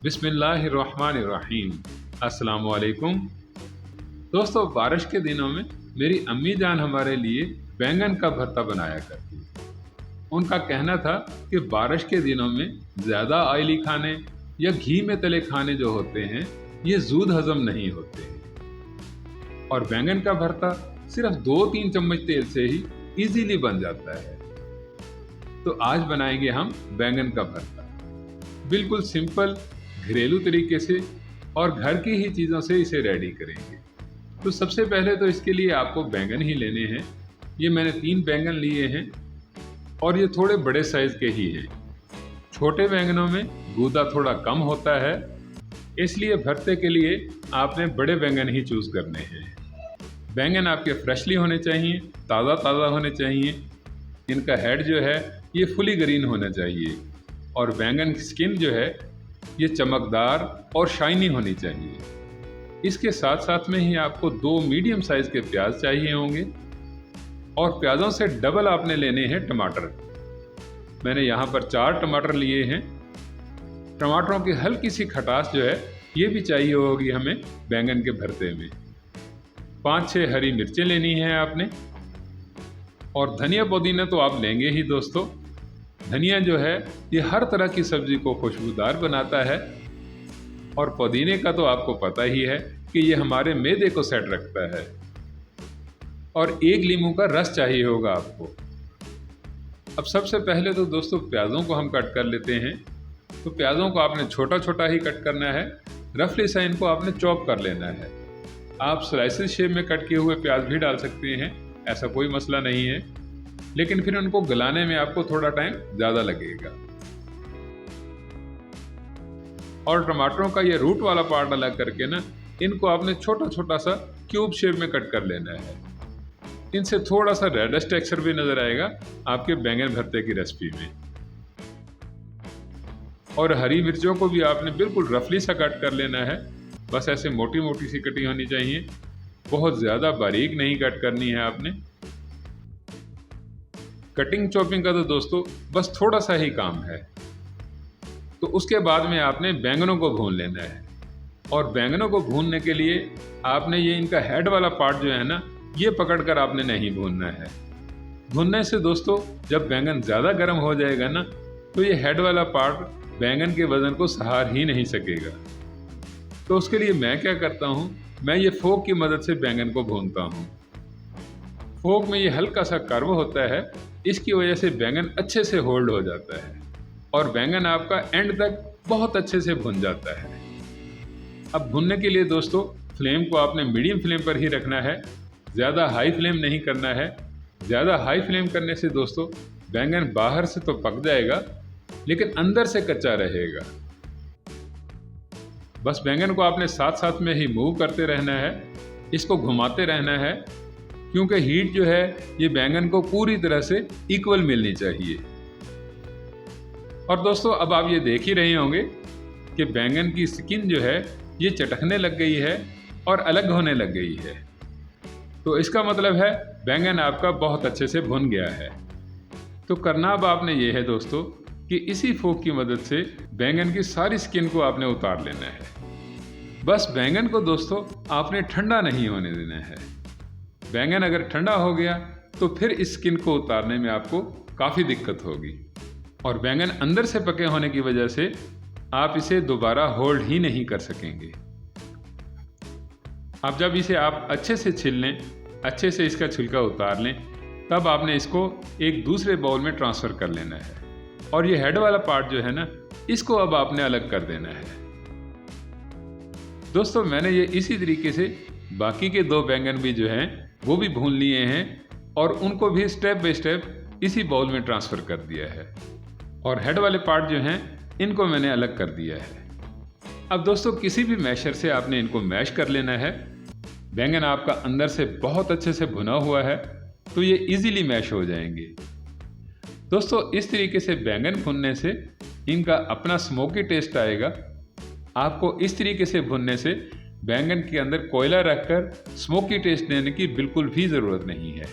बिस्मिल्लाहिर्रहमानिर्रहीम। अस्सलाम वालेकुम। दोस्तों, बारिश के दिनों में मेरी अम्मी जान हमारे लिए बैंगन का भरता बनाया करती। उनका कहना था कि बारिश के दिनों में ज़्यादा ऑयली खाने या घी में तले खाने जो होते हैं, ये जूद हज़म नहीं होते हैं और बैंगन का भरता सिर्फ 2-3 चम्मच तेल से ही इजीली बन जाता है। तो आज बनाएंगे हम बैंगन का भरता, बिल्कुल सिंपल घरेलू तरीके से और घर की ही चीज़ों से इसे रेडी करेंगे। तो सबसे पहले तो इसके लिए आपको बैंगन ही लेने हैं। ये मैंने 3 बैंगन लिए हैं और ये थोड़े बड़े साइज़ के ही हैं। छोटे बैंगनों में गूदा थोड़ा कम होता है, इसलिए भरते के लिए आपने बड़े बैंगन ही चूज़ करने हैं। बैंगन आपके फ्रेशली होने चाहिए, ताज़ा ताज़ा होने चाहिए। इनका हेड जो है ये फुली ग्रीन होना चाहिए और बैंगन की स्किन जो है ये चमकदार और शाइनी होनी चाहिए। इसके साथ साथ में ही आपको 2 मीडियम साइज़ के प्याज चाहिए होंगे और प्याज़ों से डबल आपने लेने हैं टमाटर। मैंने यहाँ पर 4 टमाटर लिए हैं। टमाटरों की हल्की सी खटास जो है ये भी चाहिए होगी हमें बैंगन के भरते में। 5-6 हरी मिर्चें लेनी हैं आपने और धनिया पुदीना तो आप लेंगे ही दोस्तों। धनिया जो है ये हर तरह की सब्ज़ी को खुशबूदार बनाता है और पुदीने का तो आपको पता ही है कि ये हमारे मैदे को सेट रखता है। और 1 नींबू का रस चाहिए होगा आपको। अब सबसे पहले तो दोस्तों प्याज़ों को हम कट कर लेते हैं। तो प्याज़ों को आपने छोटा छोटा ही कट करना है, रफली सा इनको आपने चॉप कर लेना है। आप स्लाइसेस शेप में कट किए हुए प्याज भी डाल सकते हैं, ऐसा कोई मसला नहीं है, लेकिन फिर उनको गलाने में आपको थोड़ा टाइम ज़्यादा लगेगा। और टमाटरों का ये रूट वाला पार्ट अलग करके ना इनको आपने छोटा छोटा सा क्यूब शेप में कट कर लेना है। इनसे थोड़ा सा रेडिश टेक्सचर भी नज़र आएगा आपके बैंगन भरते की रेसिपी में। और हरी मिर्चों को भी आपने बिल्कुल रफली सा कट कर लेना है, बस ऐसे मोटी मोटी सी कटी होनी चाहिए, बहुत ज़्यादा बारीक नहीं कट करनी है आपने। कटिंग चॉपिंग का तो दोस्तों बस थोड़ा सा ही काम है। तो उसके बाद में आपने बैंगनों को भून लेना है और बैंगनों को भूनने के लिए आपने ये इनका हेड वाला पार्ट जो है ना ये पकड़कर आपने नहीं भूनना है। भूनने से दोस्तों जब बैंगन ज़्यादा गर्म हो जाएगा ना तो ये हेड वाला पार्ट बैंगन के वज़न को सहार ही नहीं सकेगा। तो उसके लिए मैं क्या करता हूँ, मैं ये फोक की मदद से बैंगन को भूनता हूँ। फोक में ये हल्का सा कर्व होता है, इसकी वजह से बैंगन अच्छे से होल्ड हो जाता है और बैंगन आपका एंड तक बहुत अच्छे से भुन जाता है। अब भुनने के लिए दोस्तों फ्लेम को आपने मीडियम फ्लेम पर ही रखना है, ज़्यादा हाई फ्लेम नहीं करना है। ज़्यादा हाई फ्लेम करने से दोस्तों बैंगन बाहर से तो पक जाएगा लेकिन अंदर से कच्चा रहेगा। बस बैंगन को आपने साथ साथ में ही मूव करते रहना है, इसको घुमाते रहना है, क्योंकि हीट जो है ये बैंगन को पूरी तरह से इक्वल मिलनी चाहिए। और दोस्तों अब आप ये देख ही रहे होंगे कि बैंगन की स्किन जो है ये चटकने लग गई है और अलग होने लग गई है। तो इसका मतलब है बैंगन आपका बहुत अच्छे से भुन गया है। तो करना अब आपने ये है दोस्तों कि इसी फोक की मदद से बैंगन की सारी स्किन को आपने उतार लेना है। बस बैंगन को दोस्तों आपने ठंडा नहीं होने देना है। बैंगन अगर ठंडा हो गया तो फिर इस स्किन को उतारने में आपको काफ़ी दिक्कत होगी और बैंगन अंदर से पके होने की वजह से आप इसे दोबारा होल्ड ही नहीं कर सकेंगे। अब जब इसे आप अच्छे से छील लें, अच्छे से इसका छिलका उतार लें, तब आपने इसको एक दूसरे बाउल में ट्रांसफ़र कर लेना है और ये हेड वाला पार्ट जो है ना इसको अब आपने अलग कर देना है। दोस्तों मैंने ये इसी तरीके से बाकी के 2 बैंगन भी जो हैं वो भी भून लिए हैं और उनको भी स्टेप बाय स्टेप इसी बाउल में ट्रांसफ़र कर दिया है और हेड वाले पार्ट जो हैं इनको मैंने अलग कर दिया है। अब दोस्तों किसी भी मैशर से आपने इनको मैश कर लेना है। बैंगन आपका अंदर से बहुत अच्छे से भुना हुआ है तो ये इजीली मैश हो जाएंगे। दोस्तों इस तरीके से बैंगन भुनने से इनका अपना स्मोकी टेस्ट आएगा। आपको इस तरीके से भुनने से बैंगन के अंदर कोयला रखकर स्मोकी टेस्ट देने की बिल्कुल भी ज़रूरत नहीं है।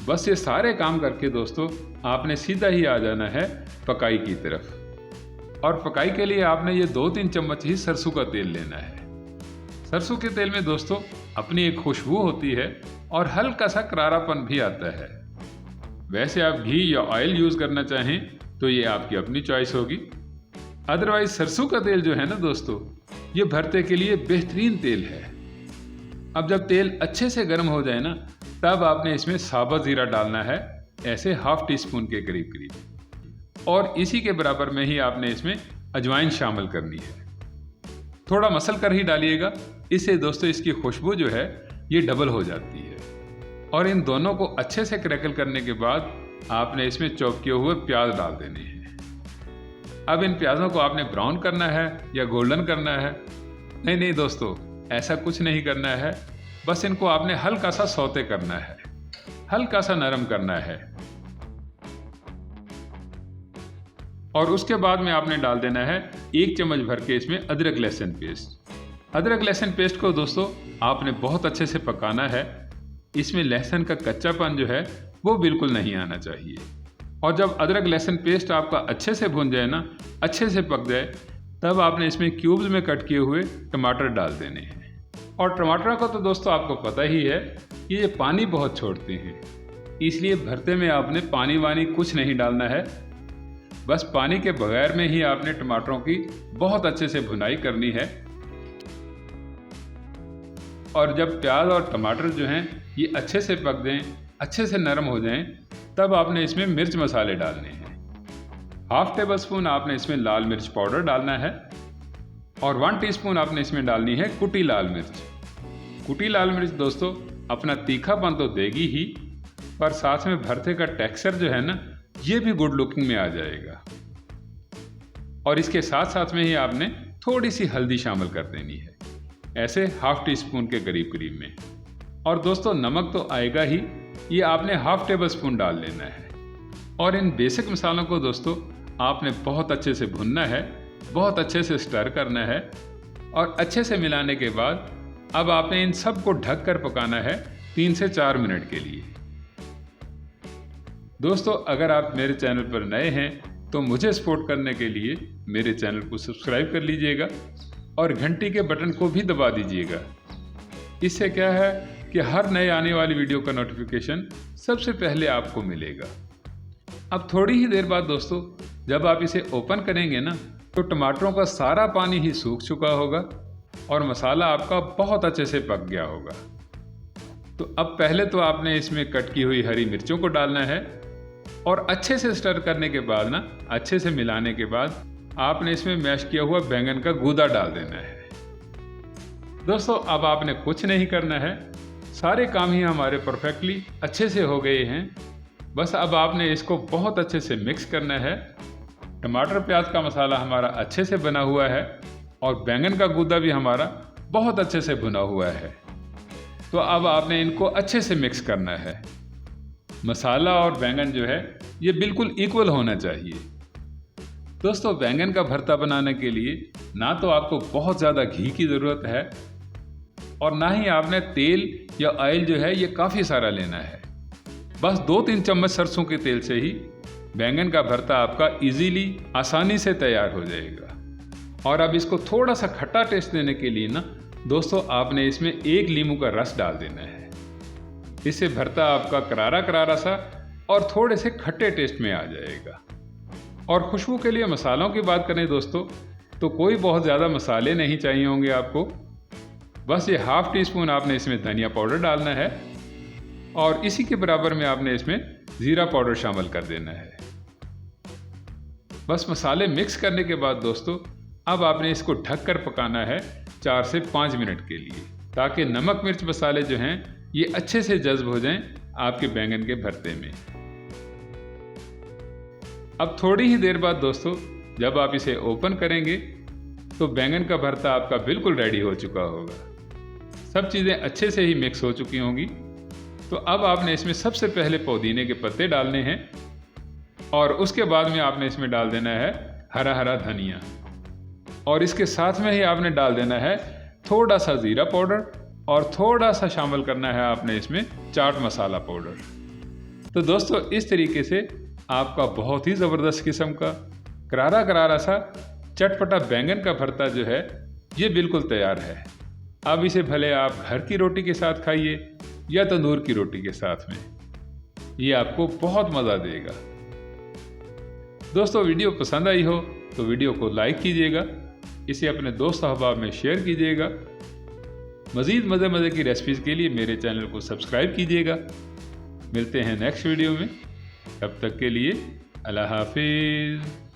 बस ये सारे काम करके दोस्तों आपने सीधा ही आ जाना है पकाई की तरफ। और पकाई के लिए आपने ये 2-3 चम्मच ही सरसों का तेल लेना है। सरसों के तेल में दोस्तों अपनी एक खुशबू होती है और हल्का सा करारापन भी आता है। वैसे आप घी या ऑयल यूज़ करना चाहें तो ये आपकी अपनी चॉइस होगी। अदरवाइज सरसों का तेल जो है ना दोस्तों, ये भरते के लिए बेहतरीन तेल है। अब जब तेल अच्छे से गर्म हो जाए ना, तब आपने इसमें साबुत ज़ीरा डालना है, ऐसे ½ टीस्पून के करीब करीब, और इसी के बराबर में ही आपने इसमें अजवाइन शामिल करनी है। थोड़ा मसल कर ही डालिएगा, इससे दोस्तों इसकी खुशबू जो है ये डबल हो जाती है। और इन दोनों को अच्छे से क्रैकल करने के बाद आपने इसमें चॉप किए हुए प्याज डाल देने हैं। अब इन प्याज़ों को आपने ब्राउन करना है या गोल्डन करना है? नहीं दोस्तों, ऐसा कुछ नहीं करना है। बस इनको आपने हल्का सा सौते करना है, हल्का सा नरम करना है। और उसके बाद में आपने डाल देना है 1 चम्मच भर के इसमें अदरक लहसुन पेस्ट। अदरक लहसुन पेस्ट को दोस्तों आपने बहुत अच्छे से पकाना है। इसमें लहसुन का कच्चापन जो है वो बिल्कुल नहीं आना चाहिए। और जब अदरक लहसुन पेस्ट आपका अच्छे से भुन जाए ना, अच्छे से पक जाए, तब आपने इसमें क्यूब्स में कट किए हुए टमाटर डाल देने हैं। और टमाटर को तो दोस्तों आपको पता ही है कि ये पानी बहुत छोड़ते हैं, इसलिए भरते में आपने पानी वानी कुछ नहीं डालना है। बस पानी के बगैर में ही आपने टमाटरों की बहुत अच्छे से भुनाई करनी है। और जब प्याज और टमाटर जो हैं ये अच्छे से पक जाएं, अच्छे से नरम हो जाएं, तब आपने इसमें मिर्च मसाले डालने हैं। ½ टेबलस्पून आपने इसमें लाल मिर्च पाउडर डालना है और 1 टीस्पून आपने इसमें डालनी है कुटी लाल मिर्च। कुटी लाल मिर्च दोस्तों अपना तीखापन तो देगी ही, पर साथ में भरते का टेक्सचर जो है ना, ये भी गुड लुकिंग में आ जाएगा। और इसके साथ साथ में ही आपने थोड़ी सी हल्दी शामिल कर देनी है, ऐसे ½ टीस्पून के करीब करीब में। और दोस्तों नमक तो आएगा ही, ये आपने ½ टेबलस्पून डाल लेना है। और इन बेसिक मसालों को दोस्तों आपने बहुत अच्छे से भुनना है, बहुत अच्छे से स्टर करना है। और अच्छे से मिलाने के बाद अब आपने इन सब को ढक कर पकाना है 3 से 4 मिनट के लिए। दोस्तों अगर आप मेरे चैनल पर नए हैं तो मुझे सपोर्ट करने के लिए मेरे चैनल को सब्सक्राइब कर लीजिएगा और घंटी के बटन को भी दबा दीजिएगा। इससे क्या है कि हर नए आने वाली वीडियो का नोटिफिकेशन सबसे पहले आपको मिलेगा। अब थोड़ी ही देर बाद दोस्तों जब आप इसे ओपन करेंगे ना, तो टमाटरों का सारा पानी ही सूख चुका होगा और मसाला आपका बहुत अच्छे से पक गया होगा। तो अब पहले तो आपने इसमें कट की हुई हरी मिर्चों को डालना है और अच्छे से स्टर करने के बाद ना, अच्छे से मिलाने के बाद आपने इसमें मैश किया हुआ बैंगन का गूदा डाल देना है। दोस्तों अब आपने कुछ नहीं करना है, सारे काम ही हमारे परफेक्टली अच्छे से हो गए हैं। बस अब आपने इसको बहुत अच्छे से मिक्स करना है। टमाटर प्याज का मसाला हमारा अच्छे से बना हुआ है और बैंगन का गूदा भी हमारा बहुत अच्छे से भुना हुआ है। तो अब आपने इनको अच्छे से मिक्स करना है। मसाला और बैंगन जो है ये बिल्कुल इक्वल होना चाहिए। दोस्तों बैंगन का भरता बनाने के लिए ना तो आपको बहुत ज़्यादा घी की ज़रूरत है और ना ही आपने तेल या ऑयल जो है ये काफ़ी सारा लेना है। बस 2-3 चम्मच सरसों के तेल से ही बैंगन का भरता आपका इजीली आसानी से तैयार हो जाएगा। और अब इसको थोड़ा सा खट्टा टेस्ट देने के लिए ना दोस्तों आपने इसमें 1 नींबू का रस डाल देना है। इससे भरता आपका करारा करारा सा और थोड़े से खट्टे टेस्ट में आ जाएगा। और खुशबू के लिए मसालों की बात करें दोस्तों, तो कोई बहुत ज़्यादा मसाले नहीं चाहिए होंगे आपको। बस ये ½ टीस्पून आपने इसमें धनिया पाउडर डालना है और इसी के बराबर में आपने इसमें ज़ीरा पाउडर शामिल कर देना है। बस मसाले मिक्स करने के बाद दोस्तों अब आपने इसको ढक कर पकाना है 4 से 5 मिनट के लिए, ताकि नमक मिर्च मसाले जो हैं ये अच्छे से जज्ब हो जाएं आपके बैंगन के भरते में। अब थोड़ी ही देर बाद दोस्तों जब आप इसे ओपन करेंगे तो बैंगन का भरता आपका बिल्कुल रेडी हो चुका होगा। सब चीज़ें अच्छे से ही मिक्स हो चुकी होंगी। तो अब आपने इसमें सबसे पहले पुदीने के पत्ते डालने हैं और उसके बाद में आपने इसमें डाल देना है हरा हरा धनिया और इसके साथ में ही आपने डाल देना है थोड़ा सा ज़ीरा पाउडर और थोड़ा सा शामिल करना है आपने इसमें चाट मसाला पाउडर। तो दोस्तों इस तरीके से आपका बहुत ही ज़बरदस्त किस्म का करारा करारा सा चटपटा बैंगन का भरता जो है ये बिल्कुल तैयार है। अब इसे भले आप घर की रोटी के साथ खाइए या तंदूर की रोटी के साथ में, ये आपको बहुत मज़ा देगा। दोस्तों, वीडियो पसंद आई हो तो वीडियो को लाइक कीजिएगा, इसे अपने दोस्त अहबाब में शेयर कीजिएगा। मज़ीद मज़े की रेसिपीज़ के लिए मेरे चैनल को सब्सक्राइब कीजिएगा। मिलते हैं नेक्स्ट वीडियो में, तब तक के लिए अल्लाह हाफिज़।